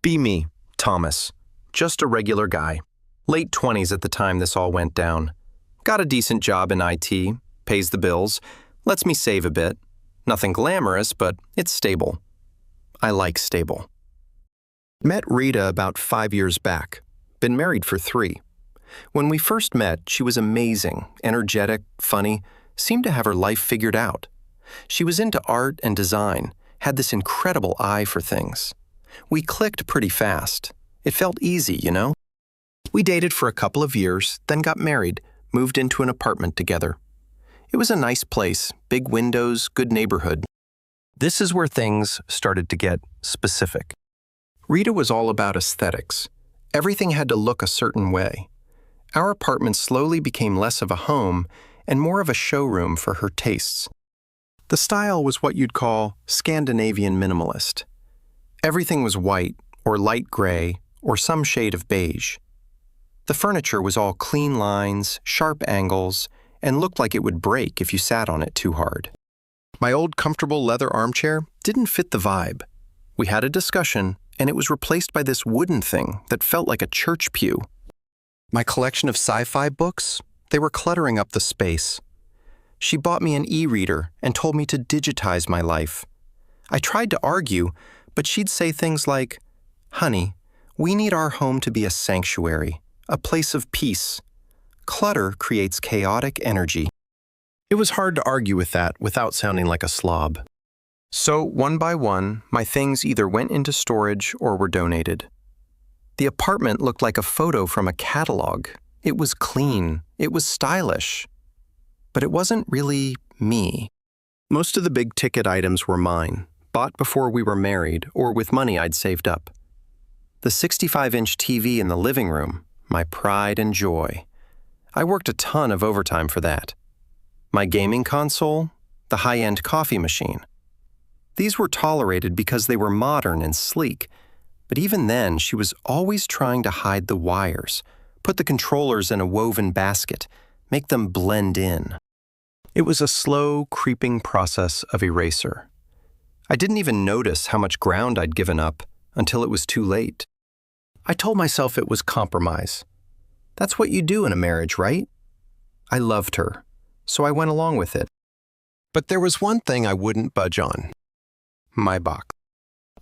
Be me, Thomas. Just a regular guy. Late 20s at the time this all went down. Got a decent job in IT, pays the bills, lets me save a bit. Nothing glamorous, but it's stable. I like stable. Met Rita about 5 years back. Been married for 3. When we first met, she was amazing, energetic, funny, seemed to have her life figured out. She was into art and design, had this incredible eye for things. We clicked pretty fast. It felt easy, you know? We dated for a couple of years, then got married, moved into an apartment together. It was a nice place, big windows, good neighborhood. This is where things started to get specific. Rita was all about aesthetics. Everything had to look a certain way. Our apartment slowly became less of a home and more of a showroom for her tastes. The style was what you'd call Scandinavian minimalist. Everything was white or light gray or some shade of beige. The furniture was all clean lines, sharp angles, and looked like it would break if you sat on it too hard. My old comfortable leather armchair didn't fit the vibe. We had a discussion, and it was replaced by this wooden thing that felt like a church pew. My collection of sci-fi books, they were cluttering up the space. She bought me an e-reader and told me to digitize my life. I tried to argue, but she'd say things like, "Honey, we need our home to be a sanctuary, a place of peace. Clutter creates chaotic energy." It was hard to argue with that without sounding like a slob. So, one by one, my things either went into storage or were donated. The apartment looked like a photo from a catalog. It was clean. It was stylish. But it wasn't really me. Most of the big-ticket items were mine, bought before we were married or with money I'd saved up. The 65-inch TV in the living room, my pride and joy. I worked a ton of overtime for that. My gaming console, the high-end coffee machine. These were tolerated because they were modern and sleek, but even then she was always trying to hide the wires, put the controllers in a woven basket, make them blend in. It was a slow, creeping process of erasure. I didn't even notice how much ground I'd given up until it was too late. I told myself it was compromise. That's what you do in a marriage, right? I loved her, so I went along with it. But there was one thing I wouldn't budge on. My box.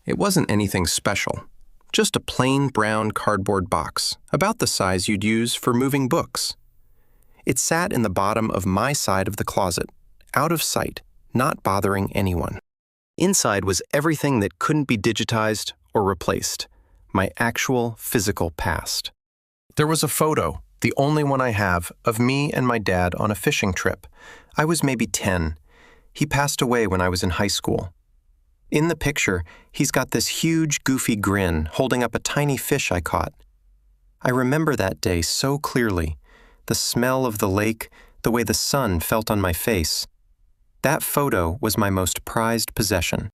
It wasn't anything special, just a plain brown cardboard box, about the size you'd use for moving books. It sat in the bottom of my side of the closet, out of sight, not bothering anyone. Inside was everything that couldn't be digitized or replaced, my actual physical past. There was a photo, the only one I have, of me and my dad on a fishing trip. I was maybe 10. He passed away when I was in high school. In the picture, he's got this huge, goofy grin, holding up a tiny fish I caught. I remember that day so clearly, the smell of the lake, the way the sun felt on my face. That photo was my most prized possession.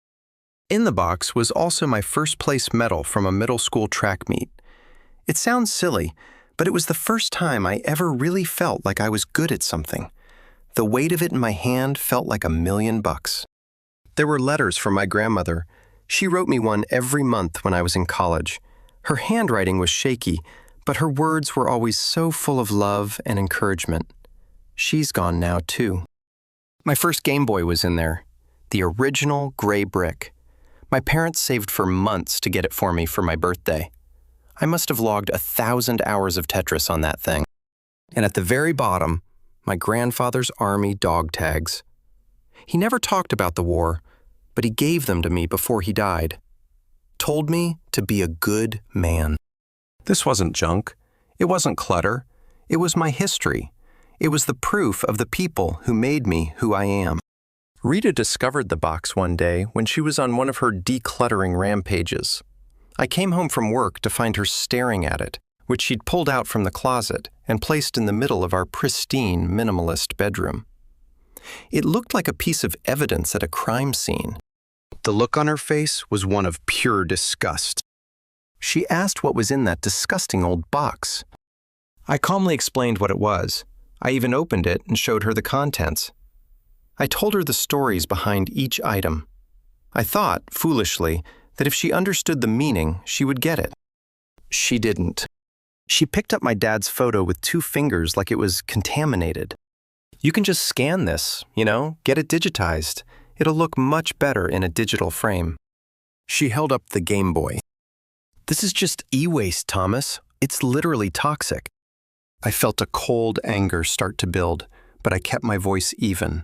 In the box was also my first-place medal from a middle school track meet. It sounds silly, but it was the first time I ever really felt like I was good at something. The weight of it in my hand felt like $1,000,000. There were letters from my grandmother. She wrote me one every month when I was in college. Her handwriting was shaky, but her words were always so full of love and encouragement. She's gone now, too. My first Game Boy was in there, the original gray brick. My parents saved for months to get it for me for my birthday. I must have logged 1,000 hours of Tetris on that thing. And at the very bottom, my grandfather's army dog tags. He never talked about the war, but he gave them to me before he died. Told me to be a good man. This wasn't junk. It wasn't clutter. It was my history. It was the proof of the people who made me who I am. Rita discovered the box one day when she was on one of her decluttering rampages. I came home from work to find her staring at it, which she'd pulled out from the closet and placed in the middle of our pristine, minimalist bedroom. It looked like a piece of evidence at a crime scene. The look on her face was one of pure disgust. She asked what was in that disgusting old box. I calmly explained what it was. I even opened it and showed her the contents. I told her the stories behind each item. I thought, foolishly, that if she understood the meaning, she would get it. She didn't. She picked up my dad's photo with 2 fingers like it was contaminated. You can just scan this, get it digitized. It'll look much better in a digital frame. She held up the Game Boy. This is just e-waste, Thomas. It's literally toxic. I felt a cold anger start to build, but I kept my voice even.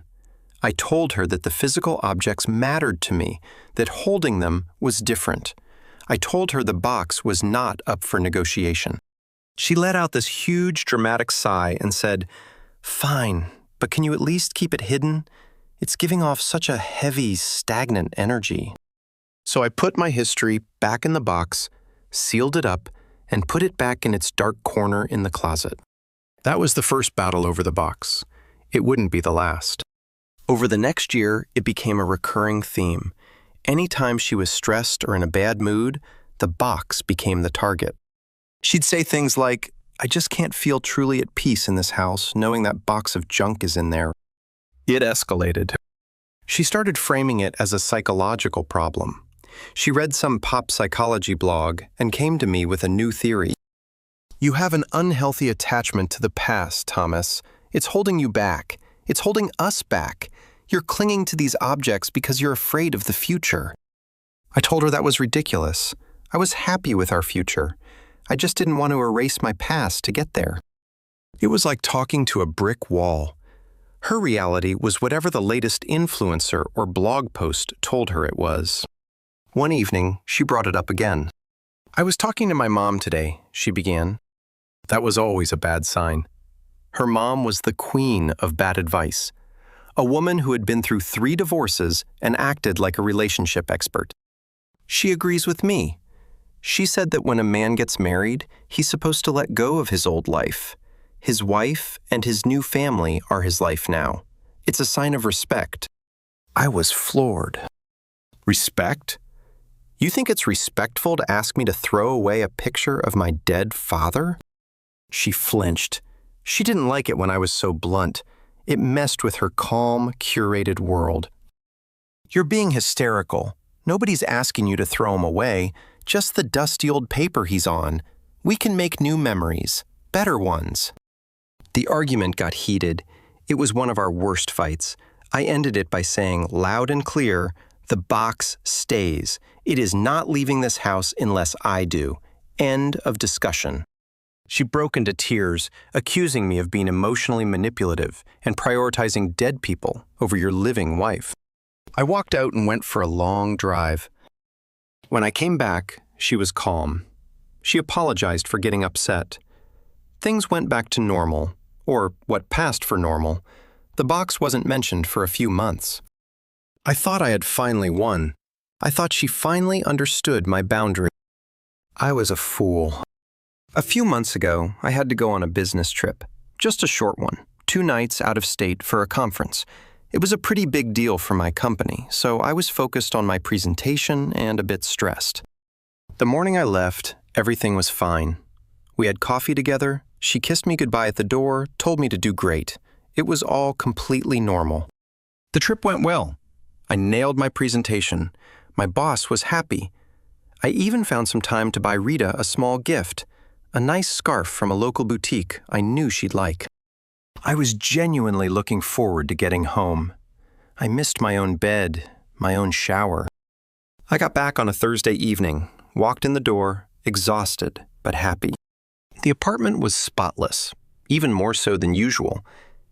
I told her that the physical objects mattered to me, that holding them was different. I told her the box was not up for negotiation. She let out this huge, dramatic sigh and said, "Fine, but can you at least keep it hidden? It's giving off such a heavy, stagnant energy." So I put my history back in the box, sealed it up, and put it back in its dark corner in the closet. That was the first battle over the box. It wouldn't be the last. Over the next year, it became a recurring theme. Anytime she was stressed or in a bad mood, the box became the target. She'd say things like, "I just can't feel truly at peace in this house, knowing that box of junk is in there." It escalated. She started framing it as a psychological problem. She read some pop psychology blog and came to me with a new theory. "You have an unhealthy attachment to the past, Thomas. It's holding you back. It's holding us back. You're clinging to these objects because you're afraid of the future." I told her that was ridiculous. I was happy with our future. I just didn't want to erase my past to get there. It was like talking to a brick wall. Her reality was whatever the latest influencer or blog post told her it was. One evening, she brought it up again. "I was talking to my mom today," she began. That was always a bad sign. Her mom was the queen of bad advice, a woman who had been through 3 divorces and acted like a relationship expert. She agrees with me. She said that when a man gets married, he's supposed to let go of his old life. His wife and his new family are his life now. It's a sign of respect. I was floored. Respect? You think it's respectful to ask me to throw away a picture of my dead father? She flinched. She didn't like it when I was so blunt. It messed with her calm, curated world. "You're being hysterical. Nobody's asking you to throw him away, just the dusty old paper he's on. We can make new memories, better ones." The argument got heated. It was one of our worst fights. I ended it by saying loud and clear, "The box stays. It is not leaving this house unless I do. End of discussion." She broke into tears, accusing me of being emotionally manipulative and prioritizing dead people over your living wife. I walked out and went for a long drive. When I came back, she was calm. She apologized for getting upset. Things went back to normal, or what passed for normal. The box wasn't mentioned for a few months. I thought I had finally won. I thought she finally understood my boundary. I was a fool. A few months ago, I had to go on a business trip. Just a short one, 2 nights out of state for a conference. It was a pretty big deal for my company, so I was focused on my presentation and a bit stressed. The morning I left, everything was fine. We had coffee together, she kissed me goodbye at the door, told me to do great. It was all completely normal. The trip went well. I nailed my presentation. My boss was happy. I even found some time to buy Rita a small gift, a nice scarf from a local boutique I knew she'd like. I was genuinely looking forward to getting home. I missed my own bed, my own shower. I got back on a Thursday evening, walked in the door, exhausted but happy. The apartment was spotless, even more so than usual.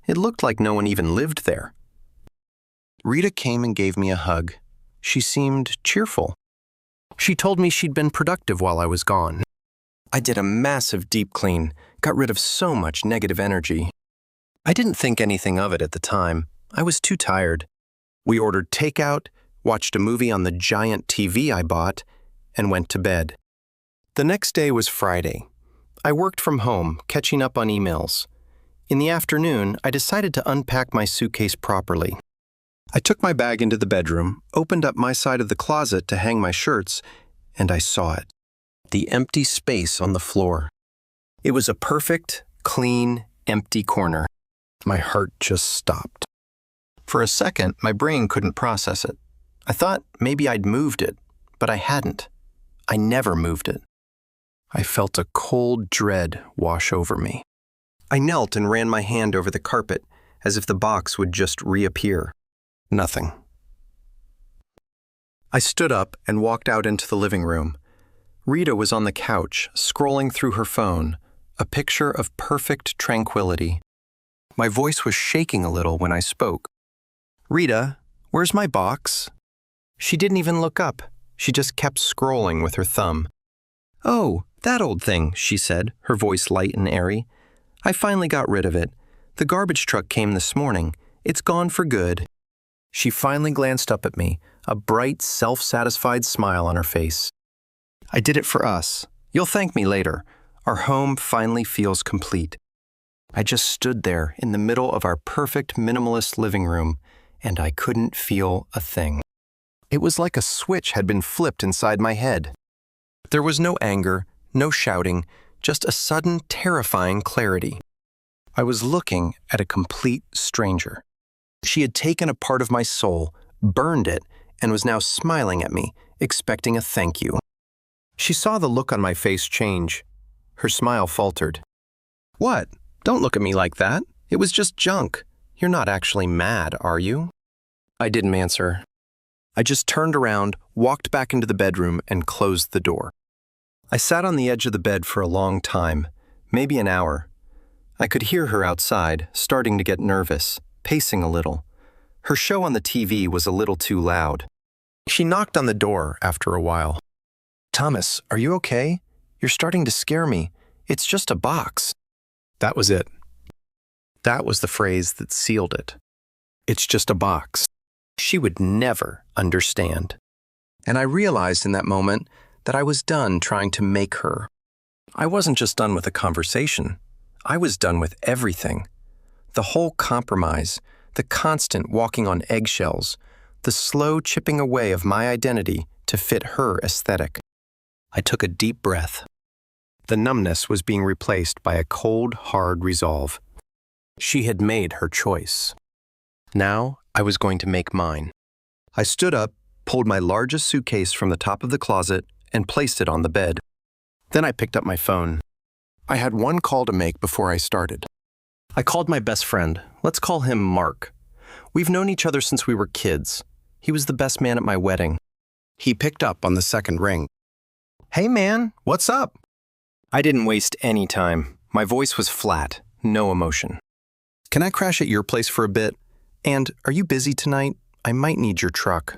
It looked like no one even lived there. Rita came and gave me a hug. She seemed cheerful. She told me she'd been productive while I was gone. I did a massive deep clean, got rid of so much negative energy. I didn't think anything of it at the time. I was too tired. We ordered takeout, watched a movie on the giant TV I bought, and went to bed. The next day was Friday. I worked from home, catching up on emails. In the afternoon, I decided to unpack my suitcase properly. I took my bag into the bedroom, opened up my side of the closet to hang my shirts, and I saw it. The empty space on the floor. It was a perfect, clean, empty corner. My heart just stopped. For a second, my brain couldn't process it. I thought maybe I'd moved it, but I hadn't. I never moved it. I felt a cold dread wash over me. I knelt and ran my hand over the carpet, as if the box would just reappear. Nothing. I stood up and walked out into the living room. Rita was on the couch, scrolling through her phone, a picture of perfect tranquility. My voice was shaking a little when I spoke. "Rita, where's my box?" She didn't even look up. She just kept scrolling with her thumb. "Oh, that old thing," she said, her voice light and airy. "I finally got rid of it. The garbage truck came this morning. It's gone for good." She finally glanced up at me, a bright, self-satisfied smile on her face. "I did it for us. You'll thank me later. Our home finally feels complete." I just stood there in the middle of our perfect minimalist living room, and I couldn't feel a thing. It was like a switch had been flipped inside my head. There was no anger, no shouting, just a sudden, terrifying clarity. I was looking at a complete stranger. She had taken a part of my soul, burned it, and was now smiling at me, expecting a thank you. She saw the look on my face change. Her smile faltered. "What? Don't look at me like that. It was just junk. You're not actually mad, are you?" I didn't answer. I just turned around, walked back into the bedroom, and closed the door. I sat on the edge of the bed for a long time, maybe an hour. I could hear her outside, starting to get nervous, pacing a little. Her show on the TV was a little too loud. She knocked on the door after a while. "Thomas, are you okay? You're starting to scare me. It's just a box." That was it. That was the phrase that sealed it. It's just a box. She would never understand. And I realized in that moment that I was done trying to make her. I wasn't just done with the conversation. I was done with everything. The whole compromise, the constant walking on eggshells, the slow chipping away of my identity to fit her aesthetic. I took a deep breath. The numbness was being replaced by a cold, hard resolve. She had made her choice. Now I was going to make mine. I stood up, pulled my largest suitcase from the top of the closet, and placed it on the bed. Then I picked up my phone. I had one call to make before I started. I called my best friend. Let's call him Mark. We've known each other since we were kids. He was the best man at my wedding. He picked up on the second ring. "Hey man, what's up?" I didn't waste any time. My voice was flat, no emotion. "Can I crash at your place for a bit? And are you busy tonight? I might need your truck."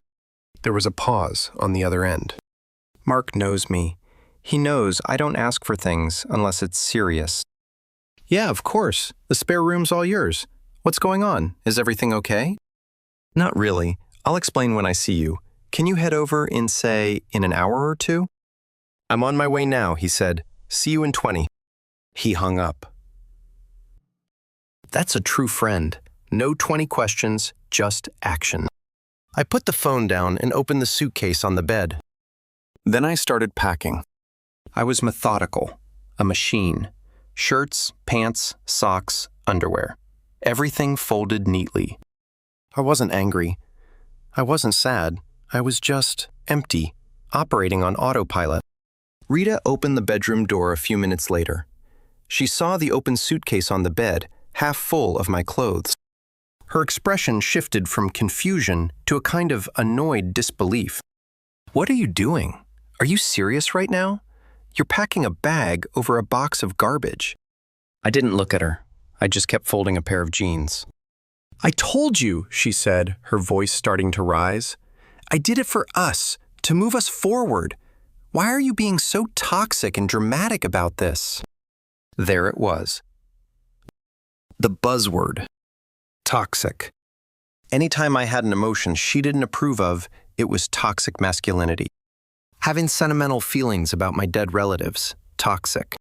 There was a pause on the other end. Mark knows me. He knows I don't ask for things unless it's serious. "Yeah, of course. The spare room's all yours. What's going on? Is everything okay?" "Not really. I'll explain when I see you. Can you head over in, say, in an hour or two?" "I'm on my way now," he said. "See you in 20. He hung up. That's a true friend. No 20 questions, just action. I put the phone down and opened the suitcase on the bed. Then I started packing. I was methodical, a machine. Shirts, pants, socks, underwear. Everything folded neatly. I wasn't angry. I wasn't sad. I was just empty, operating on autopilot. Rita opened the bedroom door a few minutes later. She saw the open suitcase on the bed, half full of my clothes. Her expression shifted from confusion to a kind of annoyed disbelief. "What are you doing? Are you serious right now? You're packing a bag over a box of garbage." I didn't look at her. I just kept folding a pair of jeans. "I told you," she said, her voice starting to rise. "I did it for us, to move us forward. Why are you being so toxic and dramatic about this?" There it was. The buzzword. Toxic. Anytime I had an emotion she didn't approve of, it was toxic masculinity. Having sentimental feelings about my dead relatives. Toxic.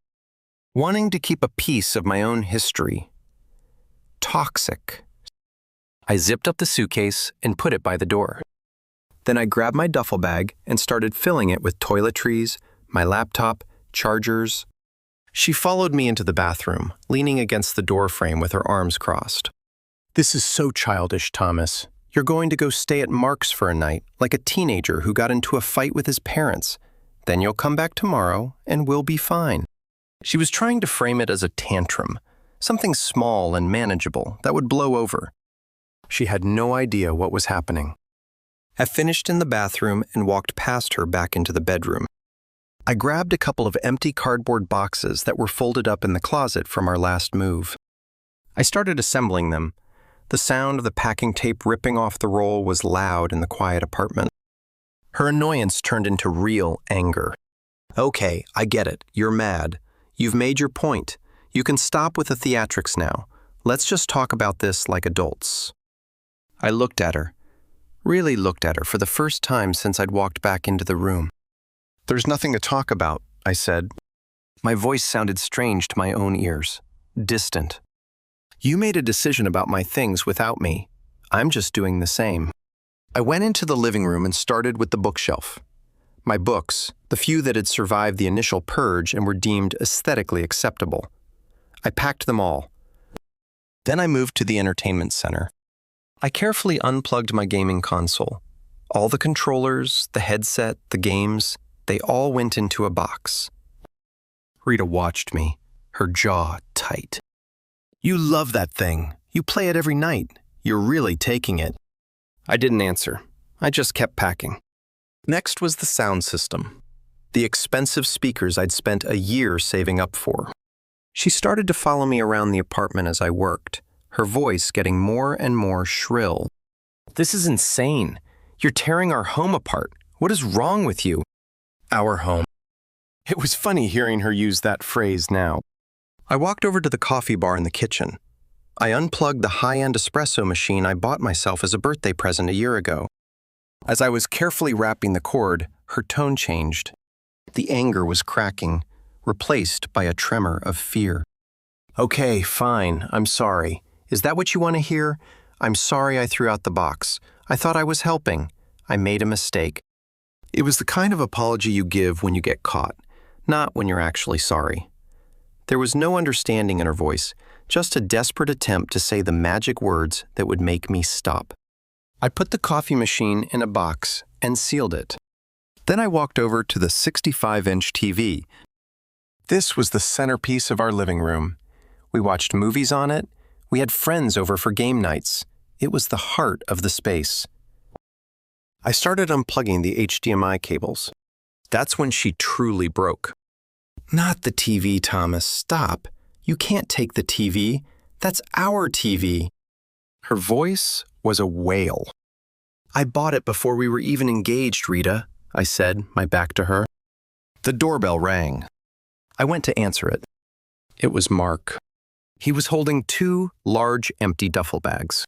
Wanting to keep a piece of my own history. Toxic. I zipped up the suitcase and put it by the door. Then I grabbed my duffel bag and started filling it with toiletries, my laptop, chargers. She followed me into the bathroom, leaning against the door frame with her arms crossed. "This is so childish, Thomas. You're going to go stay at Mark's for a night, like a teenager who got into a fight with his parents. Then you'll come back tomorrow, and we'll be fine. She was trying to frame it as a tantrum, something small and manageable that would blow over. She had no idea what was happening. I finished in the bathroom and walked past her back into the bedroom. I grabbed a couple of empty cardboard boxes that were folded up in the closet from our last move. I started assembling them. The sound of the packing tape ripping off the roll was loud in the quiet apartment. Her annoyance turned into real anger. Okay, I get it. You're mad. You've made your point. You can stop with the theatrics now. Let's just talk about this like adults. I looked at her. Really looked at her for the first time since I'd walked back into the room. There's nothing to talk about, I said. My voice sounded strange to my own ears, distant. You made a decision about my things without me. I'm just doing the same. I went into the living room and started with the bookshelf. My books, the few that had survived the initial purge and were deemed aesthetically acceptable. I packed them all. Then I moved to the entertainment center. I carefully unplugged my gaming console. All the controllers, the headset, the games, they all went into a box. Rita watched me, her jaw tight. You love that thing. You play it every night. You're really taking it. I didn't answer. I just kept packing. Next was the sound system. The expensive speakers I'd spent a year saving up for. She started to follow me around the apartment as I worked, her voice getting more and more shrill. This is insane. You're tearing our home apart. What is wrong with you? Our home. It was funny hearing her use that phrase now. I walked over to the coffee bar in the kitchen. I unplugged the high-end espresso machine I bought myself as a birthday present a year ago. As I was carefully wrapping the cord, her tone changed. The anger was cracking, replaced by a tremor of fear. Okay, fine, I'm sorry. Is that what you want to hear? I'm sorry I threw out the box. I thought I was helping. I made a mistake. It was the kind of apology you give when you get caught, not when you're actually sorry. There was no understanding in her voice, just a desperate attempt to say the magic words that would make me stop. I put the coffee machine in a box and sealed it. Then I walked over to the 65-inch TV. This was the centerpiece of our living room. We watched movies on it. We had friends over for game nights. It was the heart of the space. I started unplugging the HDMI cables. That's when she truly broke. Not the TV, Thomas. Stop. You can't take the TV. That's our TV. Her voice was a wail. I bought it before we were even engaged, Rita, I said, my back to her. The doorbell rang. I went to answer it. It was Mark. He was holding 2 large empty duffel bags.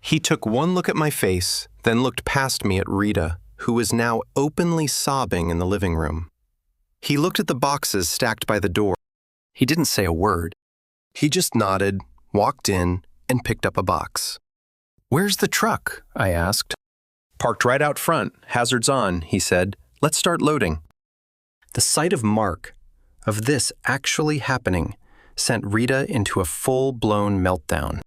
He took one look at my face, then looked past me at Rita, who was now openly sobbing in the living room. He looked at the boxes stacked by the door. He didn't say a word. He just nodded, walked in, and picked up a box. Where's the truck? I asked. Parked right out front, hazards on, he said. Let's start loading. The sight of Mark, of this actually happening, sent Rita into a full-blown meltdown.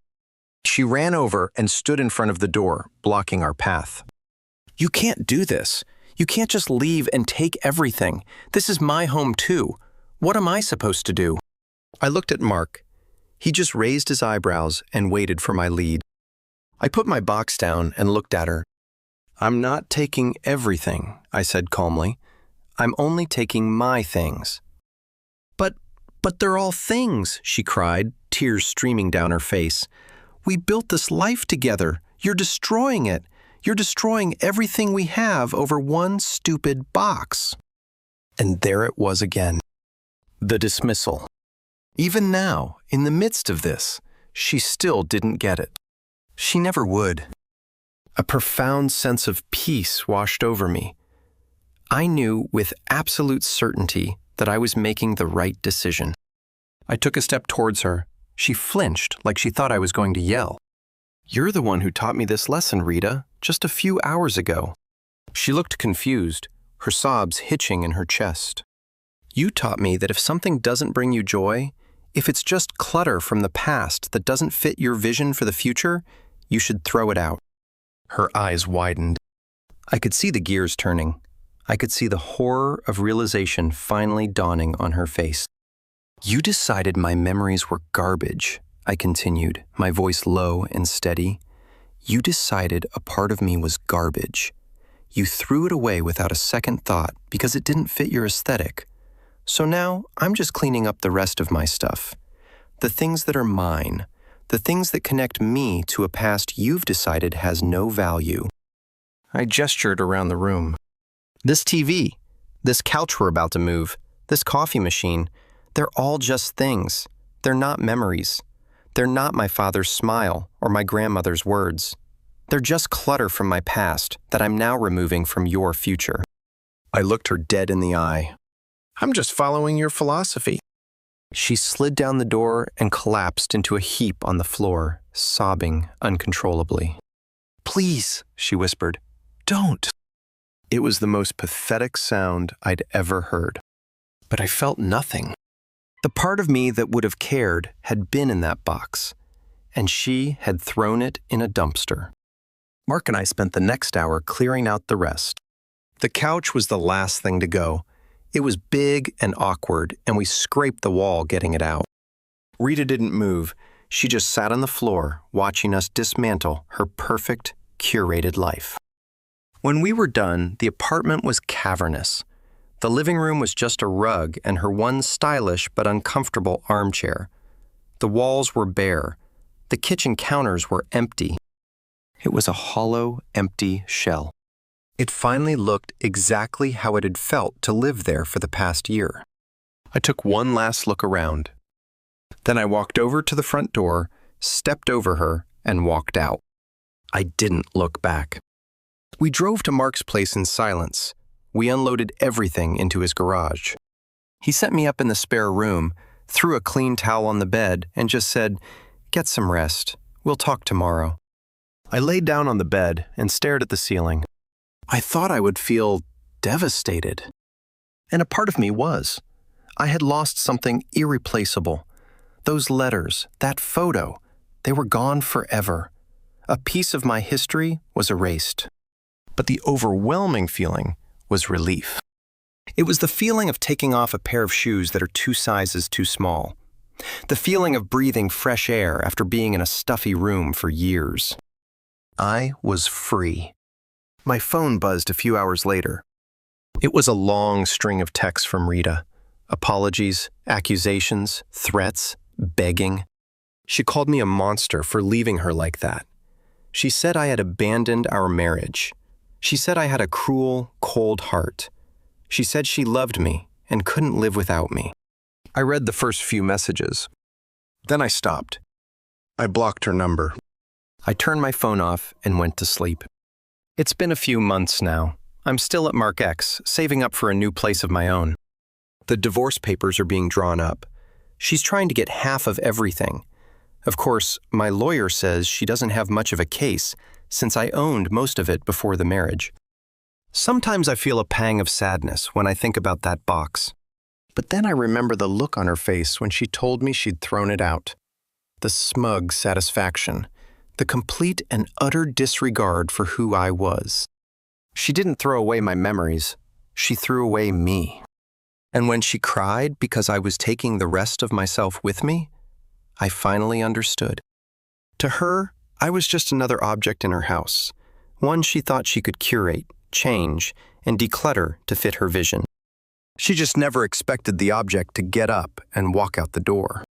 She ran over and stood in front of the door, blocking our path. You can't do this. You can't just leave and take everything. This is my home too. What am I supposed to do? I looked at Mark. He just raised his eyebrows and waited for my lead. I put my box down and looked at her. I'm not taking everything, I said calmly. I'm only taking my things. But they're all things, she cried, tears streaming down her face. We built this life together. You're destroying it. You're destroying everything we have over one stupid box. And there it was again. The dismissal. Even now, in the midst of this, she still didn't get it. She never would. A profound sense of peace washed over me. I knew with absolute certainty that I was making the right decision. I took a step towards her. She flinched like she thought I was going to yell. You're the one who taught me this lesson, Rita, just a few hours ago. She looked confused, her sobs hitching in her chest. You taught me that if something doesn't bring you joy, if it's just clutter from the past that doesn't fit your vision for the future, you should throw it out. Her eyes widened. I could see the gears turning. I could see the horror of realization finally dawning on her face. You decided my memories were garbage, I continued, my voice low and steady. You decided a part of me was garbage. You threw it away without a second thought because it didn't fit your aesthetic. So now I'm just cleaning up the rest of my stuff. The things that are mine, the things that connect me to a past you've decided has no value. I gestured around the room. This TV, this couch we're about to move, this coffee machine, they're all just things. They're not memories. They're not my father's smile or my grandmother's words. They're just clutter from my past that I'm now removing from your future. I looked her dead in the eye. I'm just following your philosophy. She slid down the door and collapsed into a heap on the floor, sobbing uncontrollably. Please, she whispered, don't. It was the most pathetic sound I'd ever heard. But I felt nothing. The part of me that would have cared had been in that box, and she had thrown it in a dumpster. Mark and I spent the next hour clearing out the rest. The couch was the last thing to go. It was big and awkward, and we scraped the wall getting it out. Rita didn't move. She just sat on the floor, watching us dismantle her perfect, curated life. When we were done, the apartment was cavernous. The living room was just a rug and her one stylish but uncomfortable armchair. The walls were bare. The kitchen counters were empty. It was a hollow, empty shell. It finally looked exactly how it had felt to live there for the past year. I took one last look around. Then I walked over to the front door, stepped over her, and walked out. I didn't look back. We drove to Mark's place in silence. We unloaded everything into his garage. He set me up in the spare room, threw a clean towel on the bed, and just said, "Get some rest. We'll talk tomorrow." I laid down on the bed and stared at the ceiling. I thought I would feel devastated. And a part of me was. I had lost something irreplaceable. Those letters, that photo, they were gone forever. A piece of my history was erased. But the overwhelming feeling was relief. It was the feeling of taking off a pair of shoes that are 2 sizes too small. The feeling of breathing fresh air after being in a stuffy room for years. I was free. My phone buzzed a few hours later. It was a long string of texts from Rita. Apologies, accusations, threats, begging. She called me a monster for leaving her like that. She said I had abandoned our marriage. She said I had a cruel, cold heart. She said she loved me and couldn't live without me. I read the first few messages. Then I stopped. I blocked her number. I turned my phone off and went to sleep. It's been a few months now. I'm still at Mark X, saving up for a new place of my own. The divorce papers are being drawn up. She's trying to get half of everything. Of course, my lawyer says she doesn't have much of a case, since I owned most of it before the marriage. Sometimes I feel a pang of sadness when I think about that box. But then I remember the look on her face when she told me she'd thrown it out. The smug satisfaction. The complete and utter disregard for who I was. She didn't throw away my memories. She threw away me. And when she cried because I was taking the rest of myself with me, I finally understood. To her, I was just another object in her house, one she thought she could curate, change, and declutter to fit her vision. She just never expected the object to get up and walk out the door.